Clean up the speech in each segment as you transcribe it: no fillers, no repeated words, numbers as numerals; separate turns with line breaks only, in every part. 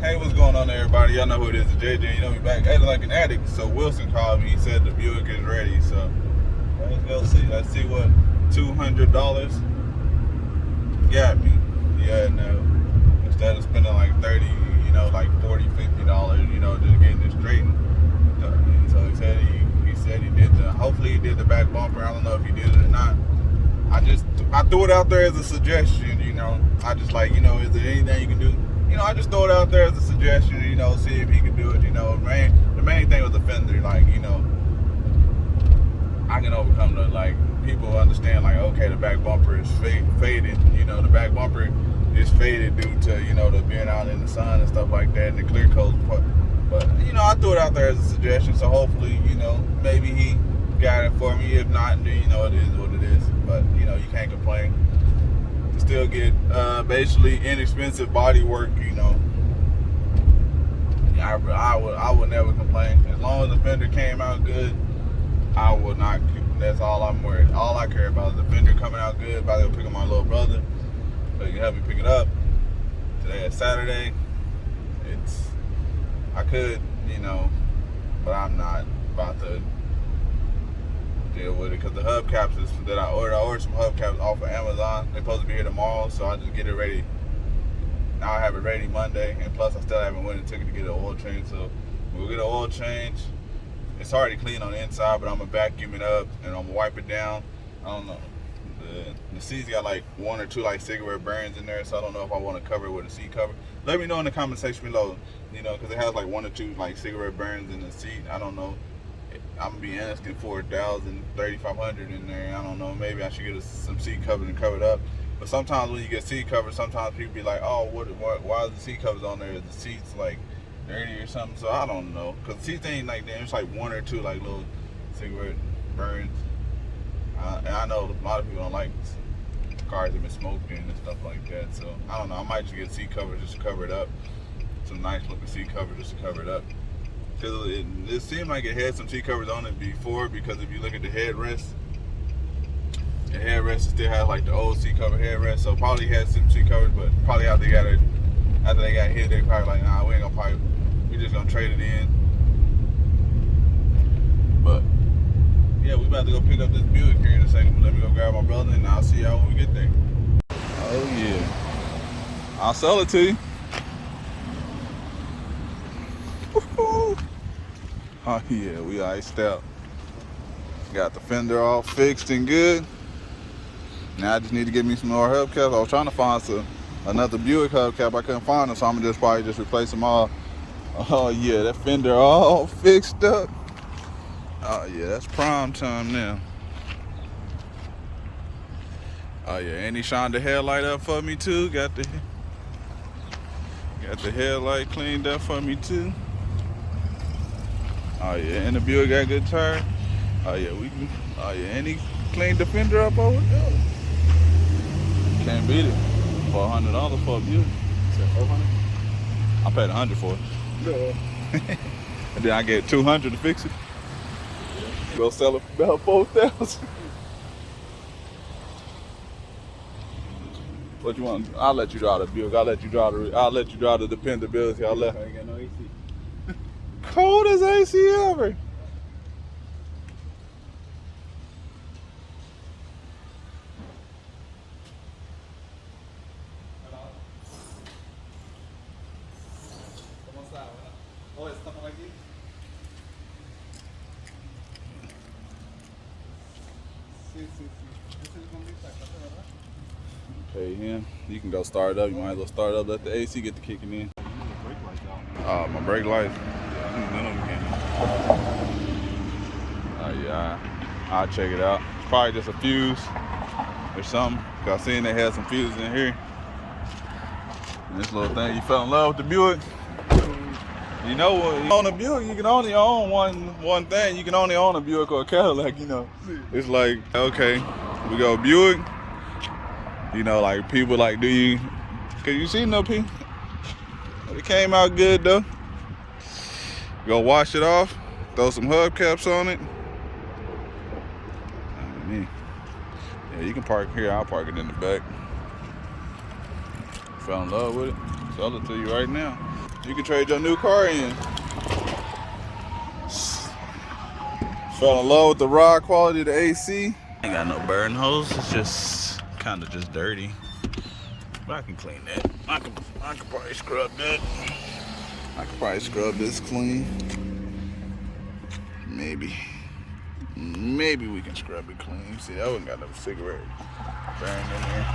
Hey, what's going on, everybody? Y'all know who it is, the JJ. You know me back acting like an addict. So Wilson called me. He said the Buick is ready. So let's go see. Let's see what $200 got me. Yeah, no. Instead of spending like 30, you know, like 40, $50, you know, just getting it straightened. So he said he did the. Hopefully he did the back bumper. I don't know if he did it or not. I threw it out there as a suggestion. You know, I just like, you know, is there anything you can do? You know, I just throw it out there as a suggestion, you know, see if he can do it, you know. The main thing was the fender, like, you know, I can overcome the, like, people understand, like, okay, the back bumper is faded, you know, the back bumper is faded due to, you know, the being out in the sun and stuff like that, and the clear coat. But, you know, I threw it out there as a suggestion, so hopefully, you know, maybe he got it for me. If not, then, you know, it is what it is. But, you know, you can't complain. Still get basically inexpensive body work, you know. Yeah, I would never complain. As long as the fender came out good, I would not. That's all I'm worried. All I care about is the fender coming out good. About to go pick up my little brother, so he can help me pick it up. Today is Saturday. I could, you know, but I'm not about to deal with it because the hubcaps that I ordered some hubcaps off of Amazon. They're supposed to be here tomorrow, so I just get it ready. Now I have it ready Monday, and plus I still haven't went and took it to get an oil change. So we'll get an oil change. It's already clean on the inside, but I'm gonna vacuum it up and I'm gonna wipe it down. I don't know. The seat's got like one or two like cigarette burns in there, so I don't know if I want to cover it with a seat cover. Let me know in the comment section below, you know, because it has like one or two like cigarette burns in the seat. I don't know. I'm gonna be asking for $1,000, $3,500 in there. I don't know. Maybe I should get some seat covers and cover it up. But sometimes when you get seat covers, sometimes people be like, "Oh, why is the seat covers on there? Is the seats like dirty or something?" So I don't know, cause the seats ain't like that. It's like one or two like little cigarette burns. And I know a lot of people don't like cars that been smoked in and stuff like that. So I don't know. I might just get seat covers just to cover it up. Some nice looking seat covers just to cover it up. Because it seemed like it had some seat covers on it before, because if you look at the headrest still has like the old seat cover headrest, so probably had some seat covers, but probably after they got hit, they probably like, nah, we just gonna trade it in. But yeah, we about to go pick up this Buick here in a second. Let me go grab my brother, and I'll see y'all when we get there. Oh yeah, I'll sell it to you. Oh yeah, we iced out. Got the fender all fixed and good. Now I just need to get me some more hubcaps. I was trying to find another Buick hubcap. I couldn't find them, so I'm gonna probably just replace them all. Oh yeah, that fender all fixed up. Oh yeah, that's prime time now. Oh yeah, and he shined the headlight up for me too. Got the headlight cleaned up for me too. Oh yeah, and the Buick got good tire. Oh yeah, and he cleaned the fender up over there. Can't beat it. $400 for a Buick.
Is that $400?
I paid $100 for it.
Yeah.
And then I get $200 to fix it. Go sell it for about $4,000. What you want? I'll let you drive the Buick. I'll let you drive the dependability.
I ain't got no AC.
Cold as AC ever. Pay him. You can go start it up. You might as well start it up. Let the AC get to kicking in. My brake lights. Oh yeah, I'll check it out. It's probably just a fuse or something. Cause I seen they had some fuses in here. And this little thing, you fell in love with the Buick. You know what? On a Buick, you can only own one thing. You can only own a Buick or a Cadillac. You know, it's like, okay, we go Buick. You know, like people like, do you? Cause you seen no people. It came out good though. Go wash it off, throw some hubcaps on it. Yeah, you can park here. I'll park it in the back. Fell in love with it. Sell it to you right now. You can trade your new car in. Fell in love with the ride quality of the AC. Ain't got no burn hose. It's just kind of just dirty. But I can clean that. I can probably scrub that. I could probably scrub this clean. Maybe we can scrub it clean. See, I wouldn't got no cigarette burn in there.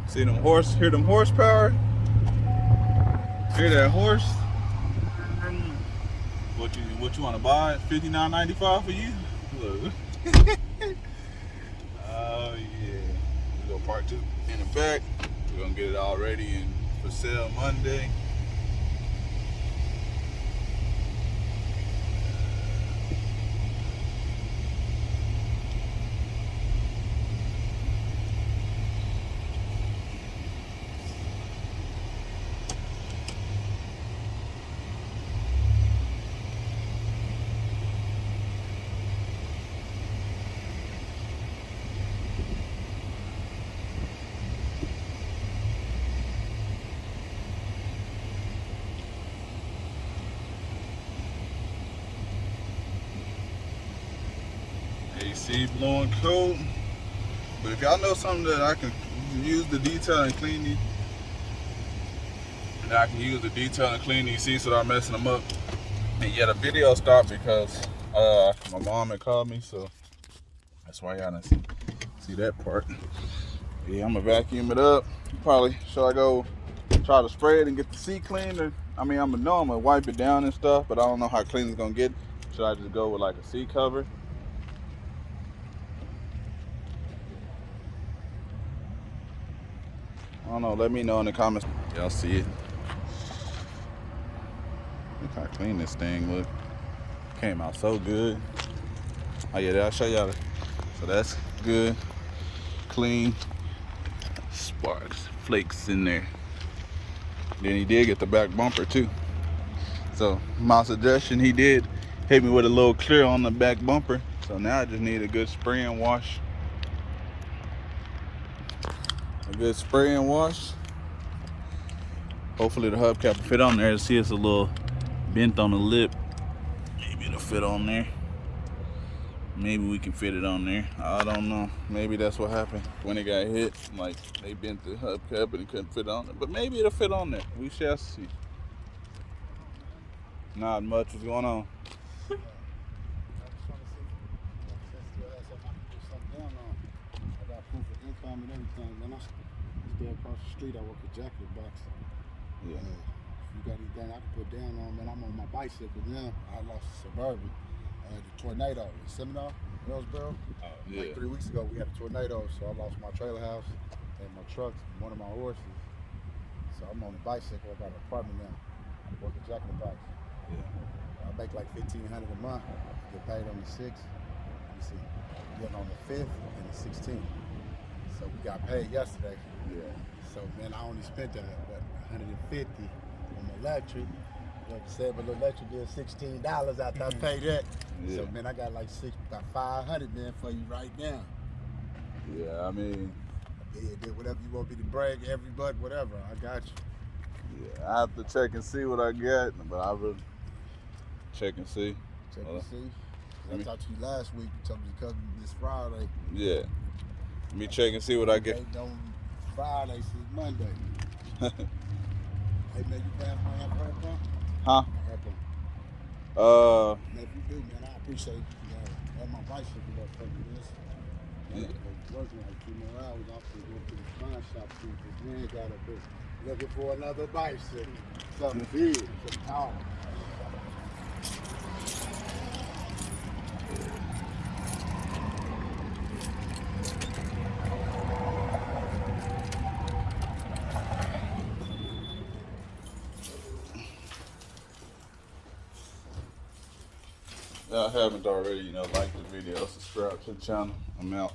See them horse? Hear them horsepower? Hear that horse? What you want to buy? $59.95 for you? Look. Oh yeah. We're gonna park this in the back. We're gonna get it all ready and for sale Monday. AC blowing cold. But if y'all know something that I can use the detail and clean these, seats without messing them up. And yeah, the video stopped because my mom had called me, so that's why y'all didn't see that part. Yeah, I'm gonna vacuum it up. Probably should I go try to spray it and get the seat cleaned? Or, I mean, I'm gonna wipe it down and stuff, but I don't know how clean it's gonna get. Should I just go with like a seat cover? I don't know. Let me know in the comments. Y'all see it? Look how clean this thing look. Came out so good. Oh yeah, I'll show y'all. So that's good, clean. Sparks, flakes in there. Then he did get the back bumper too. So my suggestion, he did hit me with a little clear on the back bumper. So now I just need a good spray and wash. Hopefully the hubcap will fit on there. See, it's a little bent on the lip. Maybe it'll fit on there. Maybe we can fit it on there. I don't know. Maybe that's what happened when it got hit. Like they bent the hubcap and it couldn't fit on it. But maybe it'll fit on there. We shall see. Not much. What's going on?
And everything. Then I stay across the street. I work a jacket box.
Yeah.
If you got anything I can put down on, man, I'm on my bicycle now. I lost a Suburban. The tornado in Seminole, Hillsboro.
Yeah.
Like 3 weeks ago, we had a tornado, so I lost my trailer house and my truck, and one of my horses. So I'm on a bicycle. I got an apartment now. I work a jacket box.
Yeah.
I make like $1,500 a month. I get paid on the 6th. Let me see. Getting on the 5th and the 16th. So we got paid yesterday.
Yeah.
So man, I only spent what, $150 on the electric. Like I said, but the electric bill $16 after I paid that.
Yeah.
So man, I got like about $500 man for you right now.
Yeah, I mean.
Yeah, whatever you want me to bring, everybody, whatever, I got you.
Yeah, I have to check and see what I got, but I will check and see.
Check and see. I talked to you last week. You told me to come this Friday.
Yeah. Let me check and see what I get.
On Friday since Monday. Hey man, you pass my hair pump?
Huh?
Hair pump. Man, if you do, man, I appreciate you. Have my bicycle up for me this.
Yeah.
Working like 2 more hours off to go to the pawn shop too, because man got up there looking for another bicycle. Something big, something tall.
If y'all haven't already, like the video, subscribe to the channel. I'm out.